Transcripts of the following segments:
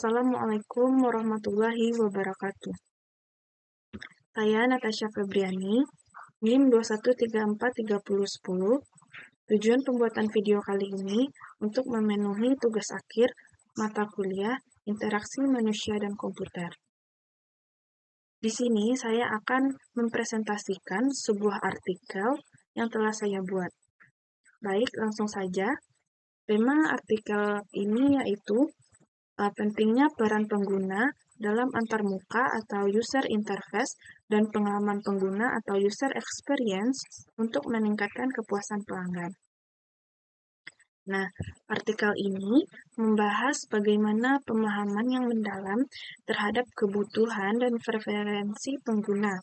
Assalamualaikum warahmatullahi wabarakatuh. Saya Natasha Febriani, NIM 21343010. Tujuan pembuatan video kali ini untuk memenuhi tugas akhir mata kuliah Interaksi Manusia dan Komputer. Di sini saya akan mempresentasikan sebuah artikel yang telah saya buat. Baik, langsung saja. Tema artikel ini yaitu pentingnya peran pengguna dalam antarmuka atau user interface dan pengalaman pengguna atau user experience untuk meningkatkan kepuasan pelanggan. Nah, artikel ini membahas bagaimana pemahaman yang mendalam terhadap kebutuhan dan preferensi pengguna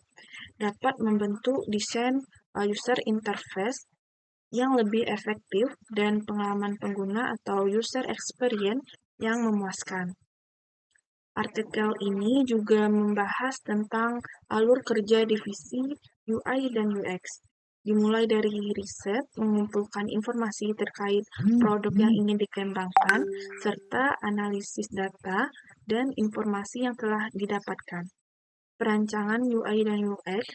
dapat membentuk desain user interface yang lebih efektif dan pengalaman pengguna atau user experience yang memuaskan. Artikel ini juga membahas tentang alur kerja divisi UI dan UX, dimulai dari riset, mengumpulkan informasi terkait produk yang ingin dikembangkan, serta analisis data dan informasi yang telah didapatkan, perancangan UI dan UX,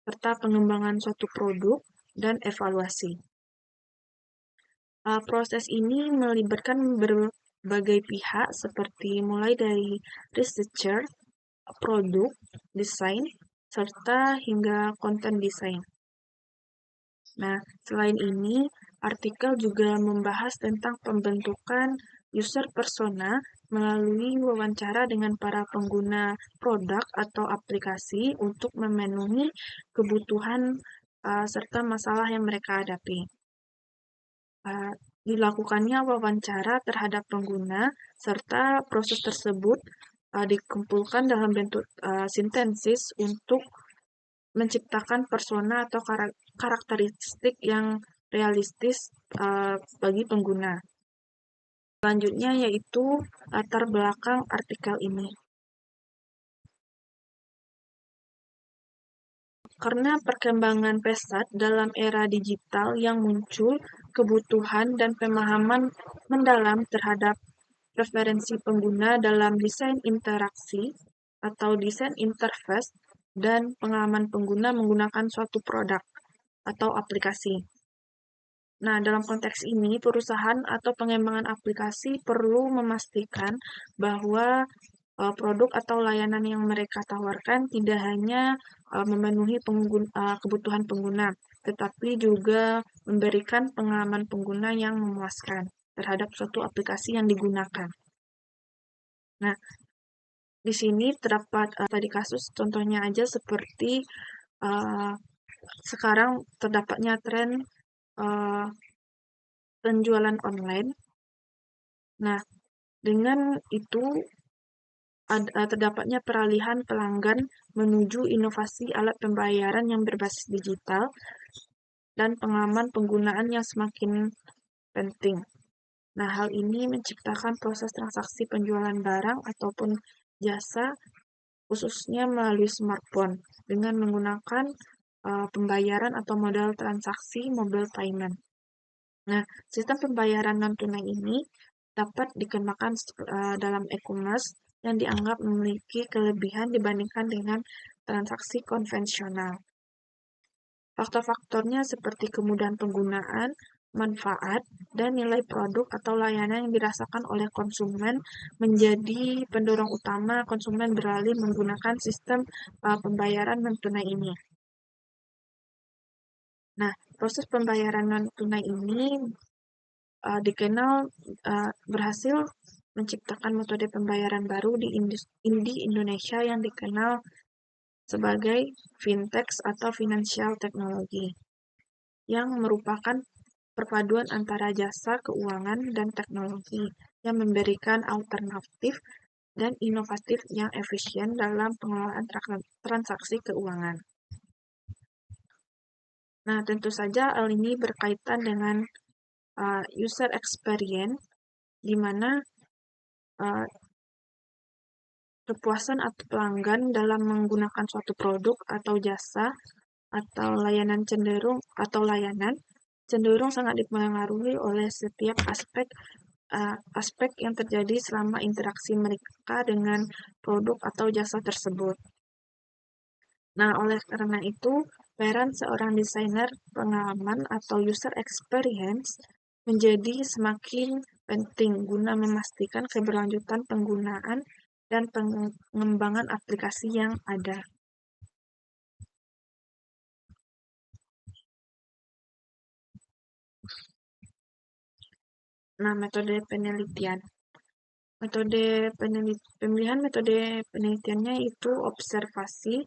serta pengembangan suatu produk, dan evaluasi. Proses ini melibatkan berbagai pihak seperti mulai dari researcher, produk, desain, serta hingga konten desain. Nah, selain ini, artikel juga membahas tentang pembentukan user persona melalui wawancara dengan para pengguna produk atau aplikasi untuk memenuhi kebutuhan serta masalah yang mereka hadapi. Dilakukannya wawancara terhadap pengguna, serta proses tersebut dikumpulkan dalam bentuk sintesis untuk menciptakan persona atau karakteristik yang realistis bagi pengguna. Selanjutnya yaitu latar belakang artikel ini. Karena perkembangan pesat dalam era digital yang muncul, kebutuhan dan pemahaman mendalam terhadap preferensi pengguna dalam desain interaksi atau desain interface dan pengalaman pengguna menggunakan suatu produk atau aplikasi. Nah, dalam konteks ini, perusahaan atau pengembangan aplikasi perlu memastikan bahwa produk atau layanan yang mereka tawarkan tidak hanya memenuhi kebutuhan pengguna, tetapi juga memberikan pengalaman pengguna yang memuaskan terhadap suatu aplikasi yang digunakan. Nah, di sini terdapat tadi kasus contohnya aja seperti sekarang terdapatnya tren penjualan online. Nah, dengan itu terdapatnya peralihan pelanggan menuju inovasi alat pembayaran yang berbasis digital dan pengalaman penggunaan yang semakin penting. Nah, hal ini menciptakan proses transaksi penjualan barang ataupun jasa khususnya melalui smartphone dengan menggunakan pembayaran atau modal transaksi mobile payment. Nah, sistem pembayaran non-tunai ini dapat dikenakan dalam e-commerce yang dianggap memiliki kelebihan dibandingkan dengan transaksi konvensional. Faktor-faktornya seperti kemudahan penggunaan, manfaat, dan nilai produk atau layanan yang dirasakan oleh konsumen menjadi pendorong utama konsumen beralih menggunakan sistem pembayaran non-tunai ini. Nah, proses pembayaran non-tunai ini dikenal berhasil menciptakan metode pembayaran baru di Indonesia yang dikenal sebagai fintech atau financial technology, yang merupakan perpaduan antara jasa keuangan dan teknologi yang memberikan alternatif dan inovatif yang efisien dalam pengelolaan transaksi keuangan. Nah, tentu saja hal ini berkaitan dengan user experience, di mana kepuasan atau pelanggan dalam menggunakan suatu produk atau jasa atau layanan cenderung sangat dipengaruhi oleh setiap aspek aspek yang terjadi selama interaksi mereka dengan produk atau jasa tersebut. Nah, oleh karena itu, peran seorang desainer pengalaman atau user experience menjadi semakin penting guna memastikan keberlanjutan penggunaan dan pengembangan aplikasi yang ada. Nah, metode penelitian. Pemilihan metode penelitiannya itu observasi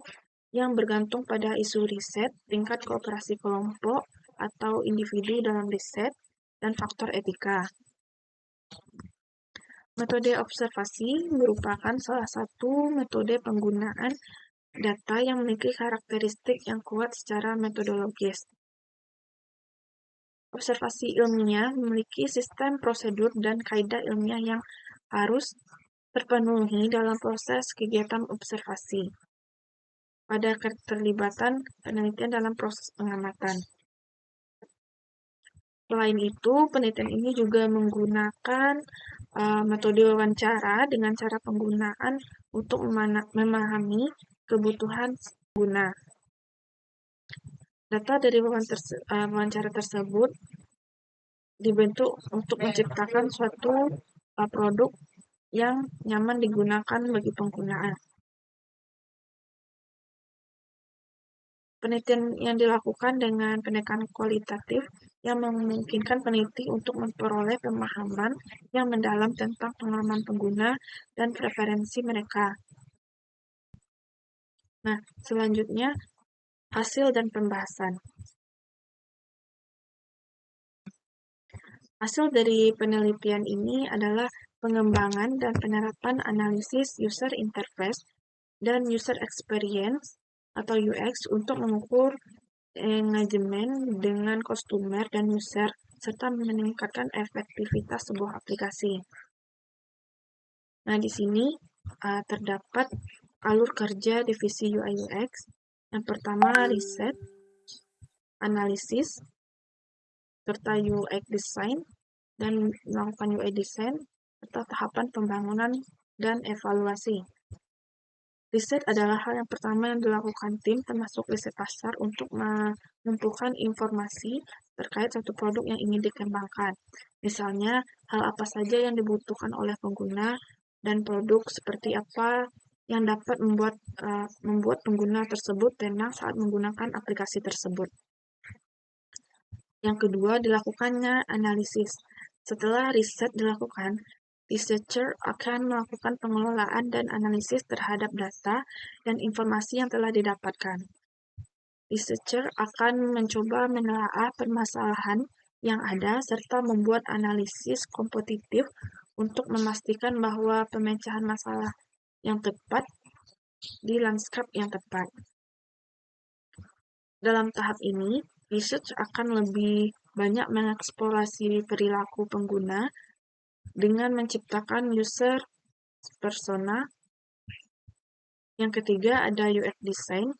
yang bergantung pada isu riset, tingkat kooperasi kelompok atau individu dalam riset, dan faktor etika. Metode observasi merupakan salah satu metode penggunaan data yang memiliki karakteristik yang kuat secara metodologis. Observasi ilmiah memiliki sistem prosedur dan kaidah ilmiah yang harus terpenuhi dalam proses kegiatan observasi pada keterlibatan penelitian dalam proses pengamatan. Selain itu, penelitian ini juga menggunakan metode wawancara dengan cara penggunaan untuk memahami kebutuhan pengguna. Data dari wawancara tersebut dibentuk untuk menciptakan suatu produk yang nyaman digunakan bagi penggunaan. Penelitian yang dilakukan dengan pendekatan kualitatif yang memungkinkan peneliti untuk memperoleh pemahaman yang mendalam tentang pengalaman pengguna dan preferensi mereka. Nah, selanjutnya hasil dan pembahasan. Hasil dari penelitian ini adalah pengembangan dan penerapan analisis user interface dan user experience atau UX untuk mengukur engagement dengan customer dan user serta meningkatkan efektivitas sebuah aplikasi. Nah, di sini terdapat alur kerja divisi UI UX. Yang pertama, riset, analisis, serta UX design, dan melakukan UI design, serta tahapan pembangunan dan evaluasi. Riset adalah hal yang pertama yang dilakukan tim, termasuk riset pasar, untuk mengumpulkan informasi terkait suatu produk yang ingin dikembangkan. Misalnya, hal apa saja yang dibutuhkan oleh pengguna dan produk seperti apa yang dapat membuat pengguna tersebut tenang saat menggunakan aplikasi tersebut. Yang kedua, dilakukannya analisis. Setelah riset dilakukan, researcher akan melakukan pengelolaan dan analisis terhadap data dan informasi yang telah didapatkan. Researcher akan mencoba menelaah permasalahan yang ada serta membuat analisis kompetitif untuk memastikan bahwa pemecahan masalah yang tepat di lanskap yang tepat. Dalam tahap ini, research akan lebih banyak mengeksplorasi perilaku pengguna dengan menciptakan user persona. Yang ketiga ada UX design.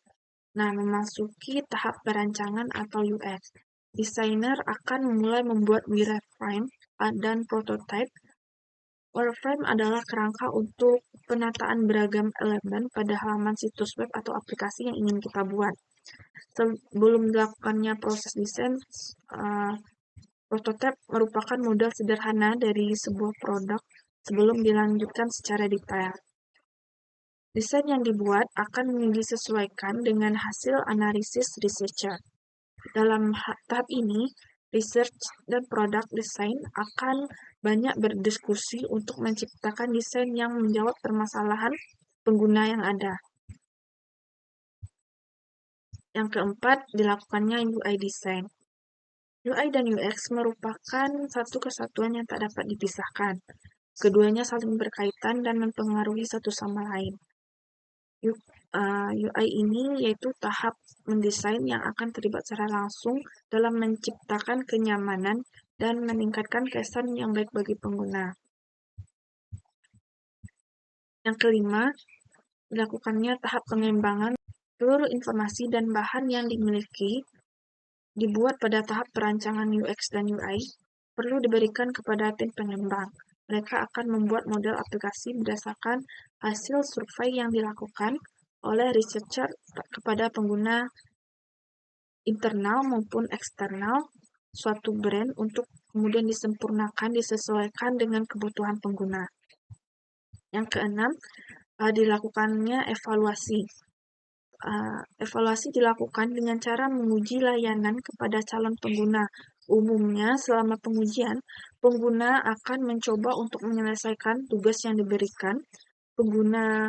Nah, memasuki tahap perancangan atau UX. Desainer akan mulai membuat wireframe dan prototype. Wireframe adalah kerangka untuk penataan beragam elemen pada halaman situs web atau aplikasi yang ingin kita buat. Sebelum dilakukannya proses desain, prototipe merupakan model sederhana dari sebuah produk sebelum dilanjutkan secara detail. Desain yang dibuat akan disesuaikan dengan hasil analisis researcher. Dalam tahap ini, research dan product design akan banyak berdiskusi untuk menciptakan desain yang menjawab permasalahan pengguna yang ada. Yang keempat, dilakukannya UI design. UI dan UX merupakan satu kesatuan yang tak dapat dipisahkan. Keduanya saling berkaitan dan mempengaruhi satu sama lain. UI ini yaitu tahap mendesain yang akan terlibat secara langsung dalam menciptakan kenyamanan dan meningkatkan kesan yang baik bagi pengguna. Yang kelima, dilakukannya tahap pengembangan. Seluruh informasi dan bahan yang dimiliki dibuat pada tahap perancangan UX dan UI perlu diberikan kepada tim pengembang. Mereka akan membuat model aplikasi berdasarkan hasil survei yang dilakukan oleh researcher kepada pengguna internal maupun eksternal suatu brand untuk kemudian disempurnakan, disesuaikan dengan kebutuhan pengguna. Yang keenam, dilakukannya evaluasi. Evaluasi dilakukan dengan cara menguji layanan kepada calon pengguna. Umumnya, selama pengujian, pengguna akan mencoba untuk menyelesaikan tugas yang diberikan. Pengguna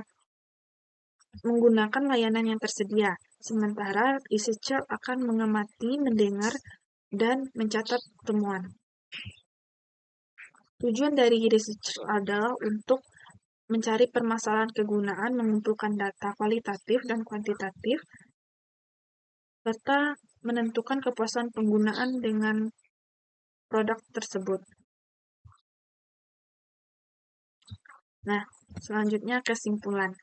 menggunakan layanan yang tersedia, sementara researcher akan mengamati, mendengar, dan mencatat temuan. Tujuan dari researcher adalah untuk mencari permasalahan kegunaan, mengumpulkan data kualitatif dan kuantitatif, serta menentukan kepuasan penggunaan dengan produk tersebut. Nah, selanjutnya kesimpulan.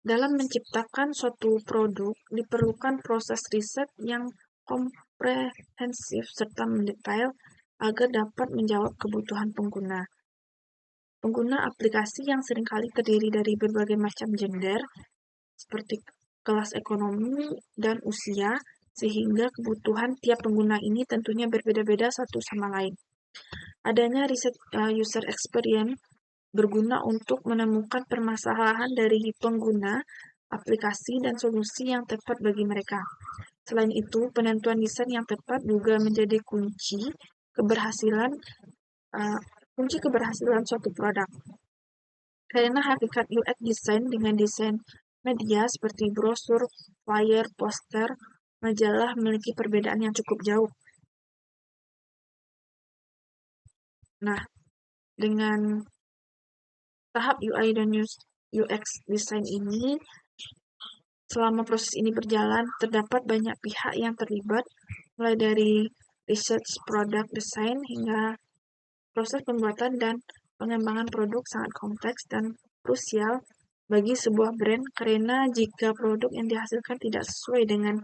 Dalam menciptakan suatu produk, diperlukan proses riset yang komprehensif serta mendetail agar dapat menjawab kebutuhan pengguna. Pengguna aplikasi yang seringkali terdiri dari berbagai macam gender, seperti kelas ekonomi dan usia, sehingga kebutuhan tiap pengguna ini tentunya berbeda-beda satu sama lain. Adanya riset user experience berguna untuk menemukan permasalahan dari pengguna aplikasi dan solusi yang tepat bagi mereka. Selain itu, penentuan desain yang tepat juga menjadi kunci keberhasilan suatu produk. Karena hakikat UX design dengan desain media seperti brosur, flyer, poster, majalah memiliki perbedaan yang cukup jauh. Nah, dengan tahap UI dan UX design ini, selama proses ini berjalan, terdapat banyak pihak yang terlibat, mulai dari research product design hingga proses pembuatan dan pengembangan produk sangat kompleks dan krusial bagi sebuah brand karena jika produk yang dihasilkan tidak sesuai dengan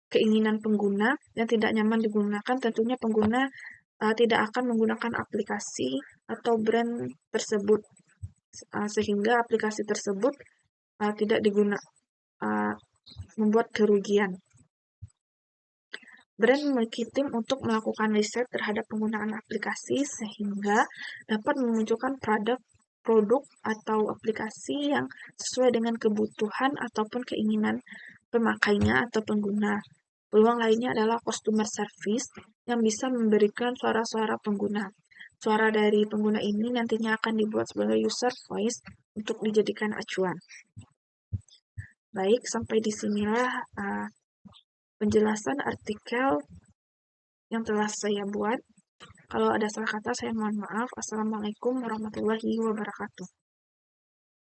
keinginan pengguna yang tidak nyaman digunakan, tentunya pengguna tidak akan menggunakan aplikasi atau brand tersebut, sehingga aplikasi tersebut tidak membuat kerugian. Brand memiliki tim untuk melakukan riset terhadap penggunaan aplikasi sehingga dapat memunculkan produk atau aplikasi yang sesuai dengan kebutuhan ataupun keinginan pemakainya atau pengguna. Peluang lainnya adalah customer service yang bisa memberikan suara-suara pengguna. Suara dari pengguna ini nantinya akan dibuat sebagai user voice untuk dijadikan acuan. Baik, sampai di sinilah penjelasan artikel yang telah saya buat. Kalau ada salah kata, saya mohon maaf. Assalamualaikum warahmatullahi wabarakatuh.